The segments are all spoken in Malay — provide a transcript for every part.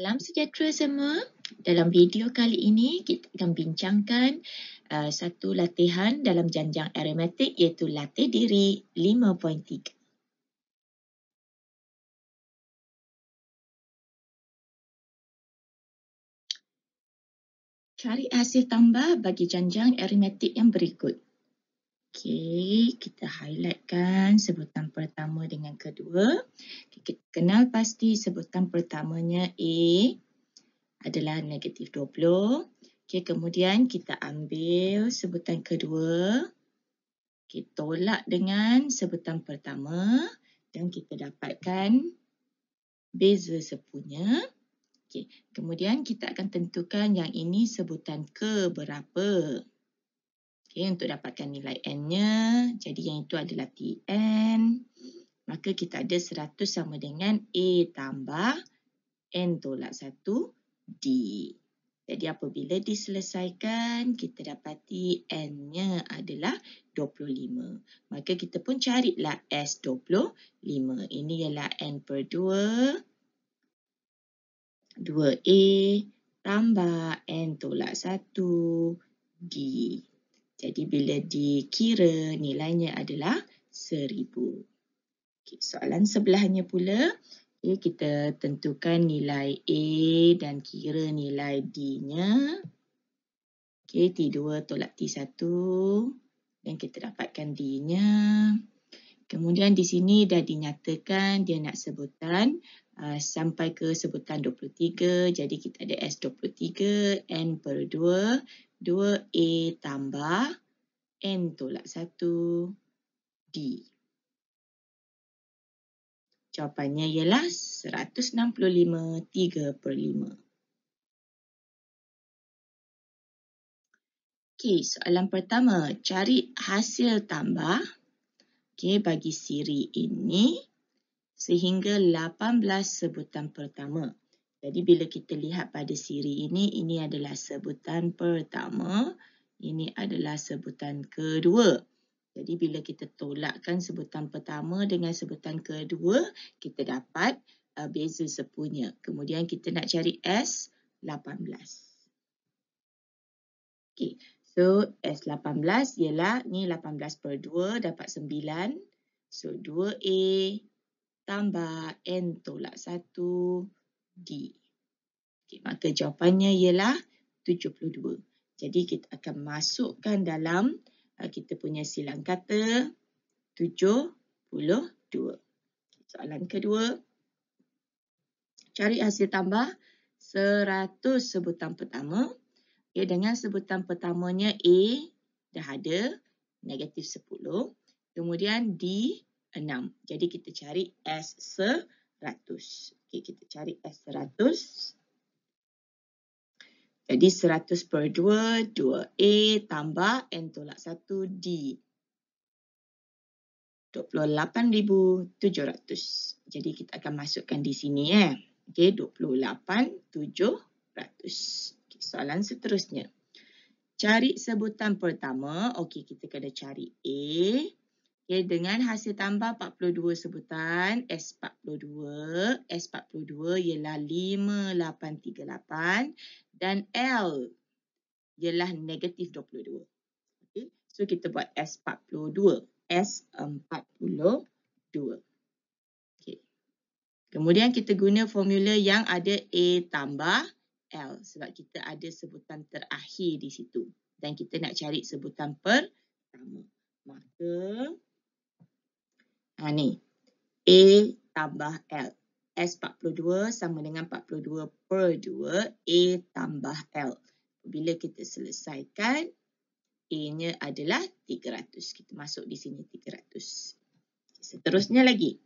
Salam sejahtera semua. Dalam video kali ini kita akan bincangkan satu latihan dalam janjang aritmetik iaitu latih diri 5.3. Cari hasil tambah bagi janjang aritmetik yang berikut. Okey, kita highlightkan sebutan pertama dengan kedua. Kita kenal pasti sebutan pertamanya A adalah negatif 20. Okey, kemudian kita ambil sebutan kedua. Okey, tolak dengan sebutan pertama dan kita dapatkan beza sepunya. Okey, kemudian kita akan tentukan yang ini sebutan ke berapa. Okey, untuk dapatkan nilai N-nya, jadi yang itu adalah Tn. Maka kita ada 100 sama dengan A tambah N tolak 1 D. Jadi apabila diselesaikan, kita dapati N-nya adalah 25. Maka kita pun carilah S25. Ini ialah N per 2. 2A tambah N tolak 1 D. Jadi bila dikira nilainya adalah 1000. Okay, soalan sebelahnya pula, kita tentukan nilai A dan kira nilai D-nya. Okay, T2 tolak T1 dan kita dapatkan D-nya. Kemudian di sini dah dinyatakan dia nak sebutan sampai ke sebutan 23. Jadi kita ada S23 N per 2. 2A tambah N tolak 1 D. Jawapannya ialah 165 3/5. Okey, soalan pertama. Cari hasil tambah bagi siri ini sehingga 18 sebutan pertama. Jadi bila kita lihat pada siri ini adalah sebutan pertama, ini adalah sebutan kedua. Jadi bila kita tolakkan sebutan pertama dengan sebutan kedua, kita dapat beza sepunya. Kemudian kita nak cari S18. Okey, so S18 ialah ni 18 per 2 dapat 9. So 2A tambah N tolak 1 D. Okay, maka jawapannya ialah 72. Jadi kita akan masukkan dalam kita punya silang kata 72. Soalan kedua. Cari hasil tambah 100 sebutan pertama. Dengan sebutan pertamanya A dah ada, negatif 10. Kemudian D 6. Jadi kita cari S100. Okey, kita cari S100. Jadi 100 per 2, 2A tambah N tolak 1 D. 28,700. Jadi kita akan masukkan di sini. Okey, 28,700. Okay, soalan seterusnya. Cari sebutan pertama. Okey, kita kena cari A. Okay, dengan hasil tambah 42 sebutan, S42. S42 ialah 5838 dan L ialah negatif 22. Okay, so kita buat S42. S42. Okay. Kemudian kita guna formula yang ada A tambah L sebab kita ada sebutan terakhir di situ. Dan kita nak cari sebutan pertama. Maka ni A tambah L. S42 sama dengan 42 per 2 A tambah L. Bila kita selesaikan, A-nya adalah 300. Kita masuk di sini 300. Seterusnya lagi.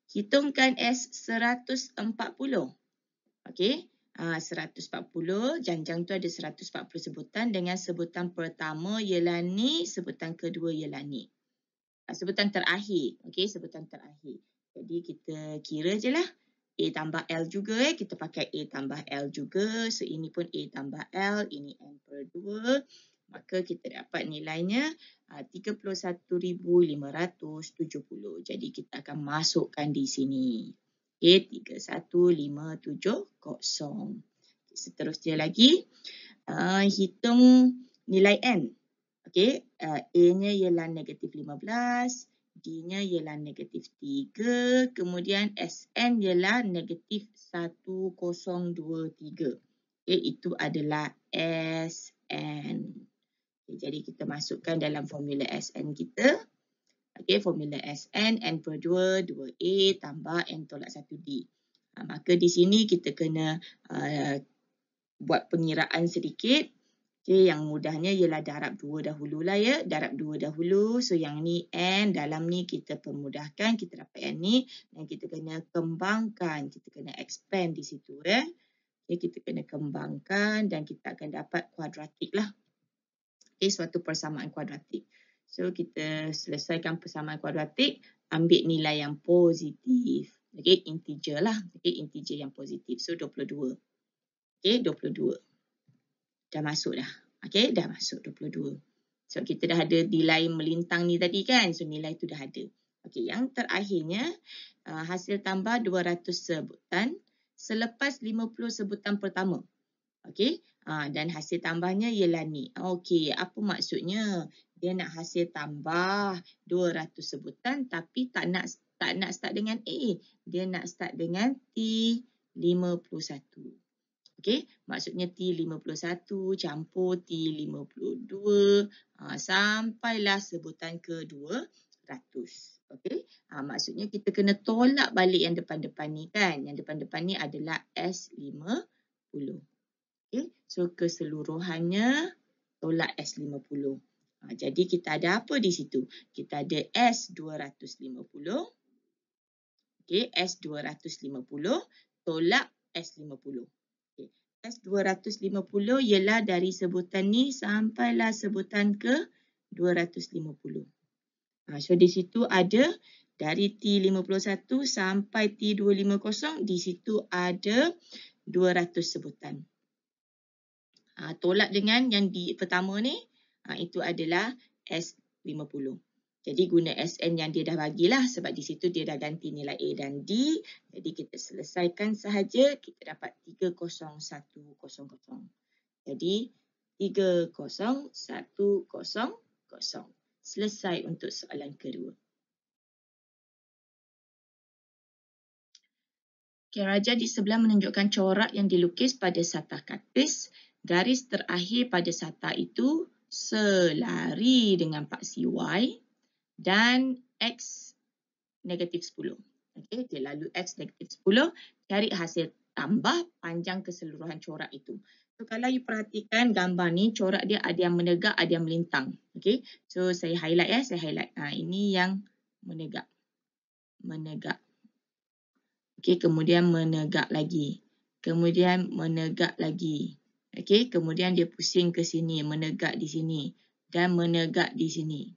Hitungkan S140. Okey. 140, janjang tu ada 140 sebutan dengan sebutan pertama ialah ni, sebutan kedua ialah ni. Sebutan terakhir. Okey, sebutan terakhir. Jadi kita kira je lah. A tambah L juga. Kita pakai A tambah L juga. So ini pun A tambah L. Ini N per 2. Maka kita dapat nilainya 31,570. Jadi kita akan masukkan di sini. Okey, 31570. Seterusnya lagi, hitung nilai N. Okey, A-nya ialah -15, D-nya ialah -3, kemudian SN ialah -1023. Okey, itu adalah SN. Okay, jadi kita masukkan dalam formula SN kita. Okey, formula SN, N per 2, 2A tambah N tolak 1D. Maka di sini kita kena buat pengiraan sedikit. Okey, yang mudahnya ialah darab 2 dahululah ya. Darab 2 dahulu. So, yang ni N, dalam ni kita permudahkan. Kita dapat N ni. Dan kita kena kembangkan. Kita kena expand di situ ya. Okey, kita kena kembangkan dan kita akan dapat kuadratik lah. Okey, suatu persamaan kuadratik. So, kita selesaikan persamaan kuadratik, ambil nilai yang positif. Okey, integer lah. Okey, integer yang positif. So, 22. Okey, 22. Dah masuk dah. Okey, dah masuk 22. So, kita dah ada nilai melintang ni tadi kan. So, nilai tu dah ada. Okey, yang terakhirnya, hasil tambah 200 sebutan selepas 50 sebutan pertama. Okey, dan hasil tambahnya ialah ni. Okey, apa maksudnya? Dia nak hasil tambah 200 sebutan tapi tak nak start dengan A. Dia nak start dengan T51. Okey, maksudnya T51 campur T52 sampailah sebutan ke 200. Okey, maksudnya kita kena tolak balik yang depan-depan ni kan. Yang depan-depan ni adalah S50. Okay. So, keseluruhannya tolak S50. Jadi, kita ada apa di situ? Kita ada S250. Okay. S250 tolak S50. Okay. S250 ialah dari sebutan ni sampailah sebutan ke 250. So, di situ ada dari T51 sampai T250. Di situ ada 200 sebutan. Tolak dengan yang di pertama ni, itu adalah S50. Jadi guna SN yang dia dah bagilah sebab di situ dia dah ganti nilai A dan D. Jadi kita selesaikan sahaja, kita dapat 30100. Jadi 30100. Selesai untuk soalan kedua. Okay, Raja di sebelah menunjukkan corak yang dilukis pada satah kartis. Garis terakhir pada satah itu selari dengan paksi Y dan X -10. Okey, dia lalu X -10. Cari hasil tambah panjang keseluruhan corak itu. So, kalau you perhatikan gambar ni, corak dia ada yang menegak, ada yang melintang. Okey, so saya highlight ya, saya highlight. Ini yang menegak. Menegak. Okey, kemudian menegak lagi. Kemudian menegak lagi. Okey, kemudian dia pusing ke sini, menegak di sini dan menegak di sini.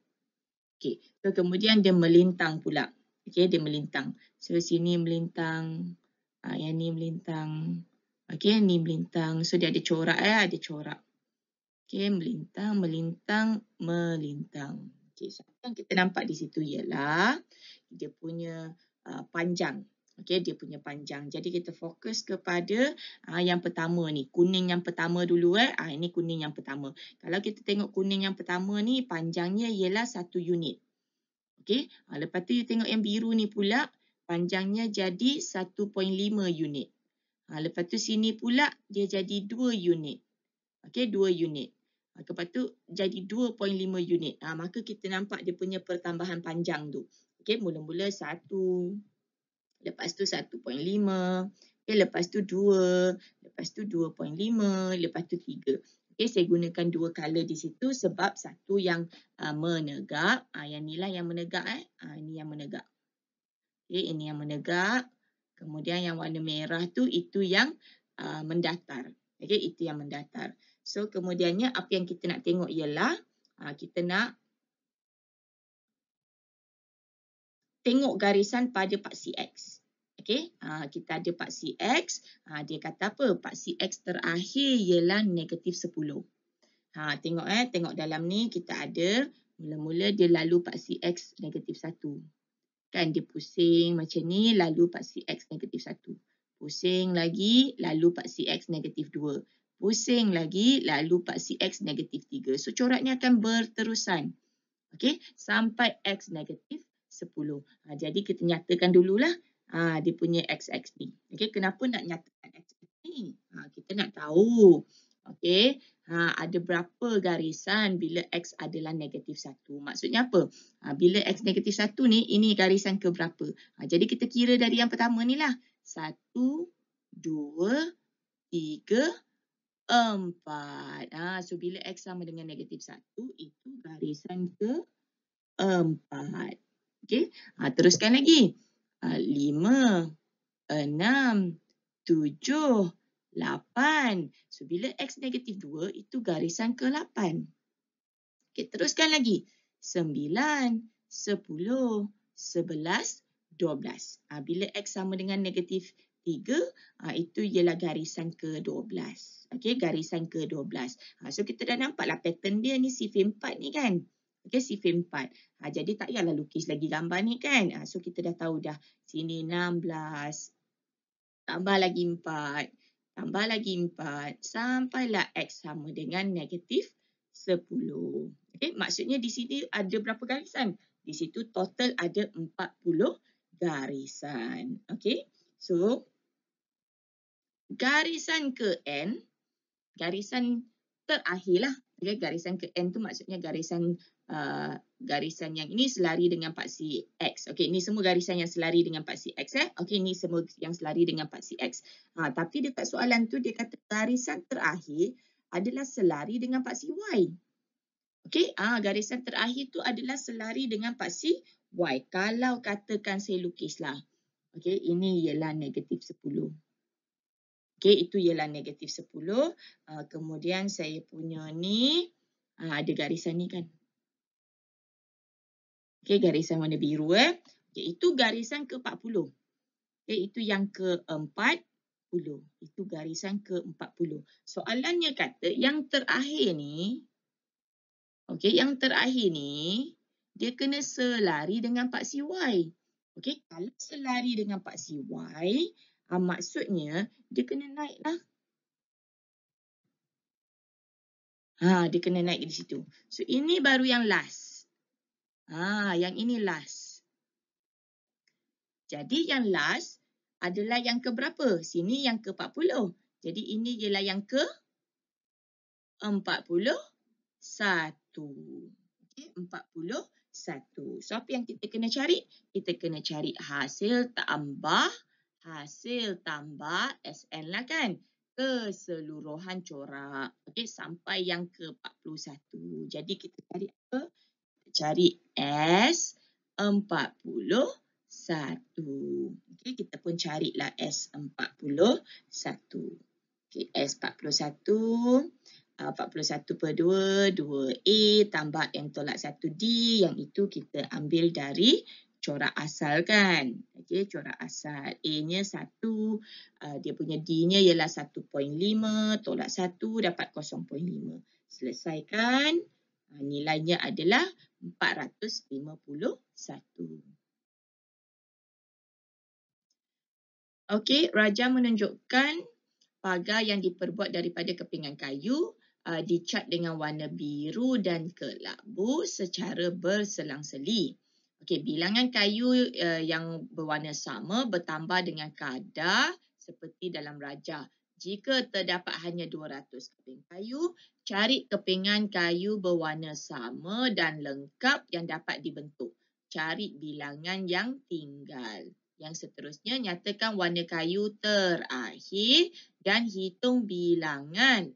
Okey, so kemudian dia melintang pula. Okey, dia melintang. So sini melintang, yang ni melintang. Okey, ni melintang. So dia ada corak ya, ada corak. Okey, melintang, melintang, melintang. Okey, so yang kita nampak di situ ialah dia punya panjang. Okey, dia punya panjang. Jadi kita fokus kepada yang pertama ni. Kuning yang pertama dulu. Ini kuning yang pertama. Kalau kita tengok kuning yang pertama ni, panjangnya ialah 1 unit. Okey, lepas tu you tengok yang biru ni pula, panjangnya jadi 1.5 unit. Lepas tu sini pula, dia jadi 2 unit. Okey, 2 unit. Lepas tu jadi 2.5 unit. Maka kita nampak dia punya pertambahan panjang tu. Okey, mula-mula 1. Lepas tu 1.5, okay, lepas tu 2, lepas tu 2.5, lepas tu 3. Okay, saya gunakan 2 color di situ sebab satu yang menegak, yang ni lah yang menegak. Ini yang menegak. Okay, ini yang menegak. Kemudian yang warna merah tu itu yang mendatar. Okay, itu yang mendatar. So, kemudiannya apa yang kita nak tengok ialah kita nak tengok garisan pada paksi X. Okey, kita ada paksi X. Dia kata apa? Paksi X terakhir ialah -10. Tengok dalam ni kita ada mula-mula dia lalu paksi X -1. Kan dia pusing macam ni, lalu paksi X negatif 1. Pusing lagi, lalu paksi X negatif 2. Pusing lagi, lalu paksi X negatif 3. So, corak ni akan berterusan. Okey, sampai X negatif 10. Jadi, kita nyatakan dululah dia punya XX ni. Okey, kenapa nak nyatakan XX ni? Kita nak tahu. Okey, ada berapa garisan bila X adalah negatif 1. Maksudnya apa? Bila X negatif 1 ni, ini garisan ke berapa? Jadi kita kira dari yang pertama ni lah. 1, 2, 3, 4. So bila X sama dengan negatif 1, itu garisan ke 4. Okey, teruskan lagi. 5, 6, 7, 8. So, bila X negatif 2, itu garisan ke-8. Okay, teruskan lagi. 9, 10, 11, 12. Bila X sama dengan negatif 3, itu ialah garisan ke-12. Okay, garisan ke-12. So, kita dah nampaklah pattern dia ni, sifir 4 ni kan. Okay, sifir 4. Jadi, tak payahlah lukis lagi gambar ni kan. So, kita dah tahu dah. Sini 16. Tambah lagi 4. Tambah lagi 4. Sampailah X sama dengan negatif 10. Okay, maksudnya di sini ada berapa garisan? Di situ total ada 40 garisan. Okay, so garisan ke N, garisan terakhir lah. Okay, garisan ke N tu maksudnya garisan yang ini selari dengan paksi X. Okey, ini semua garisan yang selari dengan paksi X. Okey, ini semua yang selari dengan paksi X. Tapi dekat soalan tu dia kata garisan terakhir adalah selari dengan paksi Y. Okey, garisan terakhir tu adalah selari dengan paksi Y. Kalau katakan saya lukislah. Okey, ini ialah negatif 10. Okey, itu ialah negatif 10. Kemudian saya punya ni ada garisan ni kan. Okey, garisan warna biru. Okay, itu garisan ke-40. Okay, itu yang ke-40. Itu garisan ke-40. Soalannya kata yang terakhir ni, okey, yang terakhir ni, dia kena selari dengan paksi Y. Okey, kalau selari dengan paksi Y, maksudnya dia kena naik lah. Dia kena naik di situ. So, ini baru yang last. Yang ini last. Jadi yang last adalah yang ke berapa? Sini yang ke-40. Jadi ini ialah yang ke-41. Okey, 41. So apa yang kita kena cari? Kita kena cari hasil tambah SN lah kan. Keseluruhan corak. Okey, sampai yang ke-41. Jadi kita cari apa? Cari S41. Okey, kita pun carilah S41. Okey, S41. 41 per 2, 2A tambah M tolak 1D. Yang itu kita ambil dari corak asal kan. Okey, corak asal. A-nya 1. Dia punya D-nya ialah 1.5. Tolak 1 dapat 0.5. Selesaikan. Nilainya adalah 451. Okey, Raja menunjukkan pagar yang diperbuat daripada kepingan kayu dicat dengan warna biru dan kelabu secara berselang-seli. Okey, bilangan kayu yang berwarna sama bertambah dengan kadar seperti dalam Raja. Jika terdapat hanya 200 keping kayu, cari kepingan kayu berwarna sama dan lengkap yang dapat dibentuk. Cari bilangan yang tinggal. Yang seterusnya, nyatakan warna kayu terakhir dan hitung bilangan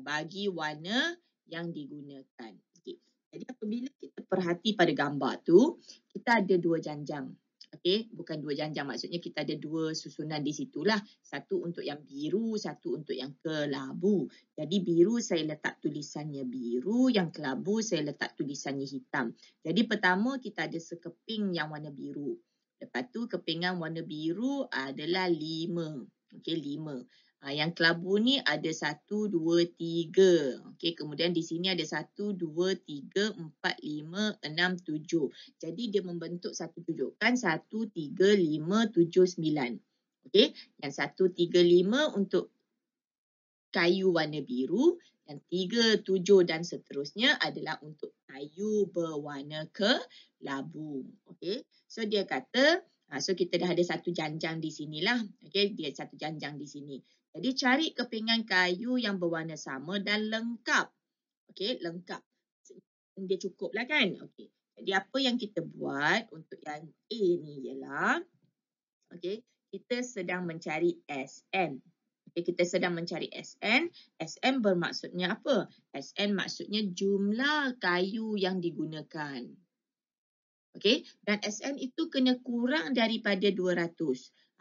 bagi warna yang digunakan. Okay. Jadi apabila kita perhati pada gambar tu, kita ada dua janjang. Okey, bukan dua janjang, maksudnya kita ada dua susunan di situlah. Satu untuk yang biru, satu untuk yang kelabu. Jadi biru saya letak tulisannya biru, yang kelabu saya letak tulisannya hitam. Jadi pertama kita ada sekeping yang warna biru. Lepas tu kepingan warna biru adalah 5. Okey, 5. Yang kelabu ni ada 1, 2, 3. Okey, kemudian di sini ada 1, 2, 3, 4, 5, 6, 7. Jadi dia membentuk satu tujukan 1, 3, 5, 7, 9. Okey, yang 1, 3, 5 untuk kayu warna biru, dan 3, 7 dan seterusnya adalah untuk kayu berwarna kelabu. Okey, so dia kata, so kita dah ada satu janjang di sinilah. Okey, dia satu janjang di sini. Jadi cari kepingan kayu yang berwarna sama dan lengkap. Okey, lengkap. Dia cukuplah kan? Okey. Jadi apa yang kita buat untuk yang A ni ialah, okey, kita sedang mencari SN. Okey, kita sedang mencari SN. SN bermaksudnya apa? SN maksudnya jumlah kayu yang digunakan. Okey, dan SN itu kena kurang daripada 200.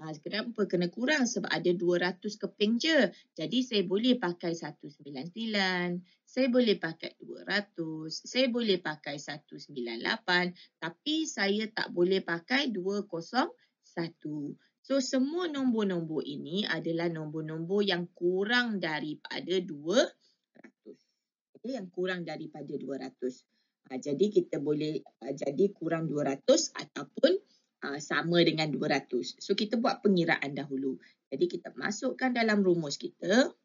Kenapa kena kurang? Sebab ada 200 keping je. Jadi saya boleh pakai 199, saya boleh pakai 200, saya boleh pakai 198, tapi saya tak boleh pakai 201. So semua nombor-nombor ini adalah nombor-nombor yang kurang daripada 200. Okey, yang kurang daripada 200. Jadi kita boleh jadi kurang 200 ataupun sama dengan 200. So kita buat pengiraan dahulu. Jadi kita masukkan dalam rumus kita.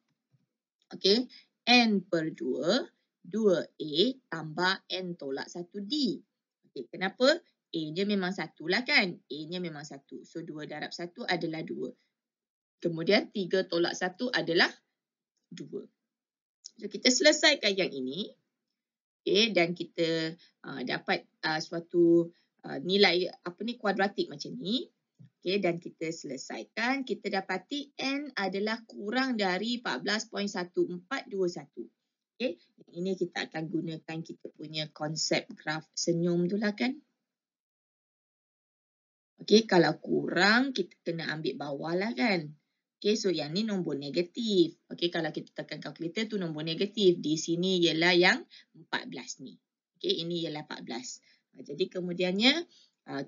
Okey, N per 2, 2A tambah N tolak 1D. Okey, kenapa? A-nya memang 1 lah kan? A-nya memang 1. So 2 darab 1 adalah 2. Kemudian 3 tolak 1 adalah 2. So kita selesaikan yang ini. Okay, dan kita dapat suatu nilai kuadratik macam ni. Okay, dan kita selesaikan, kita dapati N adalah kurang dari 14.1421. Okay, ini kita akan gunakan kita punya konsep graf senyum tu lah kan. Okay, kalau kurang kita kena ambil bawah lah kan. Okay, so yang ni nombor negatif. Okay, kalau kita tekan kalkulator tu nombor negatif. Di sini ialah yang 14 ni. Okay, ini ialah 14. Jadi kemudiannya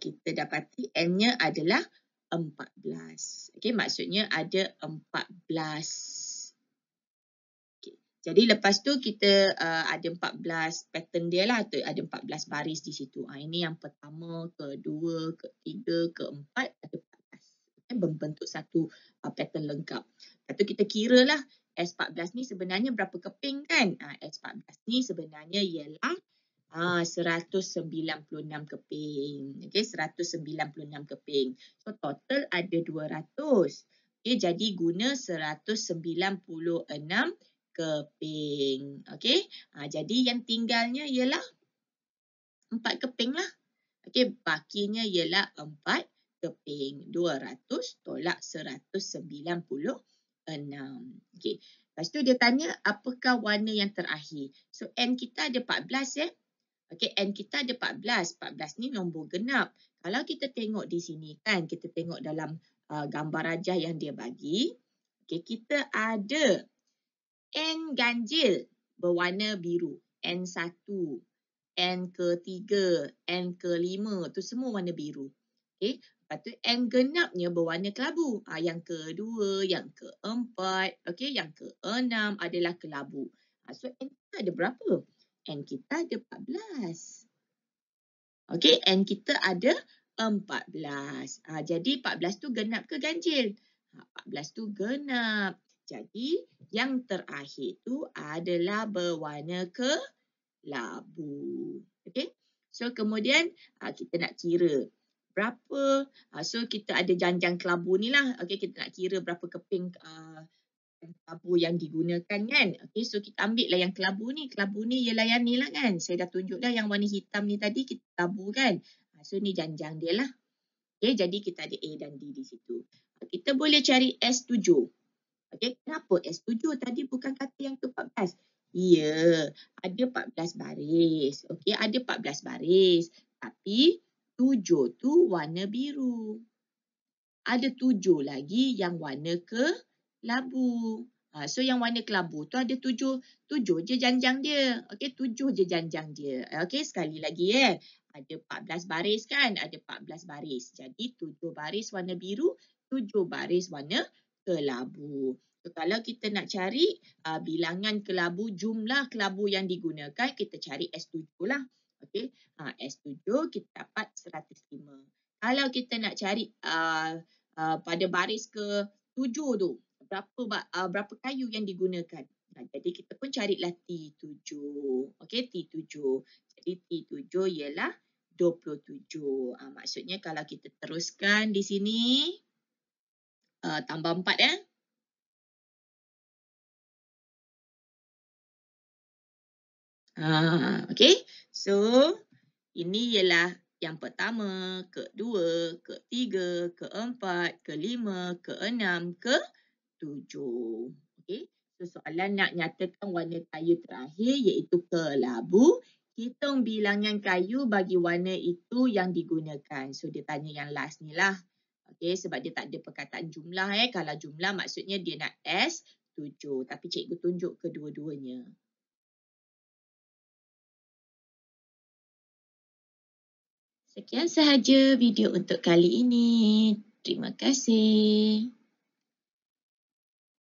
kita dapati N-nya adalah 14. Okay, maksudnya ada 14. Okay, jadi lepas tu kita ada 14 pattern dia lah. Ada 14 baris di situ. Ini yang pertama, kedua, ketiga, keempat, ada 14. Membentuk satu pattern lengkap. Lepas tu kita kira lah S14 ni sebenarnya berapa keping kan? S14 ni sebenarnya ialah 196 keping. Okay, 196 keping. So total ada 200. Okay, jadi guna 196 keping. Okay, jadi yang tinggalnya ialah 4 keping lah. Okay, bakinya ialah 4 keping. 200 tolak 196. Okay, lepas tu dia tanya apakah warna yang terakhir. So N kita ada 14 ya. Okay, N kita ada 14. 14 ni nombor genap. Kalau kita tengok di sini kan, kita tengok dalam gambar rajah yang dia bagi. Okay, kita ada N ganjil berwarna biru. N1, N ke-3, N ke-5. Tu semua warna biru. Okay, lepas tu N genapnya berwarna kelabu. Yang kedua, yang keempat, okay, yang keenam adalah kelabu. So N kita ada berapa? N kita ada 14. Okey, N kita ada 14. Jadi 14 tu genap ke ganjil? 14 tu genap. Jadi yang terakhir tu adalah berwarna kelabu. Okey. So kemudian kita nak kira berapa. So kita ada janjang kelabu ni lah. Okey, kita nak kira berapa keping kelabu yang digunakan kan. Okey, so kita ambil lah yang kelabu ni. Kelabu ni ialah yang ni lah kan. Saya dah tunjuk dah yang warna hitam ni tadi kita kelabu kan. So ni janjang dia lah. Okey, jadi kita ada A dan D di situ. Kita boleh cari S7. Okey, kenapa S7 tadi bukan kata yang ke-14? Ya, ada 14 baris. Okey, ada 14 baris. Tapi 7 tu warna biru. Ada 7 lagi yang warna kelabu. So yang warna kelabu tu ada 7 je janjang dia. Okey, 7 je janjang dia. Okey, sekali lagi ada 14 baris kan? Ada 14 baris. Jadi 7 baris warna biru, 7 baris warna kelabu. So, kalau kita nak cari bilangan kelabu, jumlah kelabu yang digunakan, kita cari S7 lah. Okey, S7 kita dapat 105. Kalau kita nak cari pada baris ke-7 tu, berapa kayu yang digunakan. Jadi kita pun carilah T7. Okey, T7. Jadi T7 ialah 27. Maksudnya kalau kita teruskan di sini, tambah 4 ya. Okey. So, ini ialah yang pertama, kedua, ketiga, keempat, kelima, keenam, ketujuh. Okey. So, soalan nak nyatakan warna kayu terakhir iaitu kelabu. Hitung bilangan kayu bagi warna itu yang digunakan. So, dia tanya yang last ni lah. Okey, sebab dia tak ada perkataan jumlah. Kalau jumlah maksudnya dia nak S7. Tapi cikgu tunjuk kedua-duanya. Sekian sahaja video untuk kali ini. Terima kasih.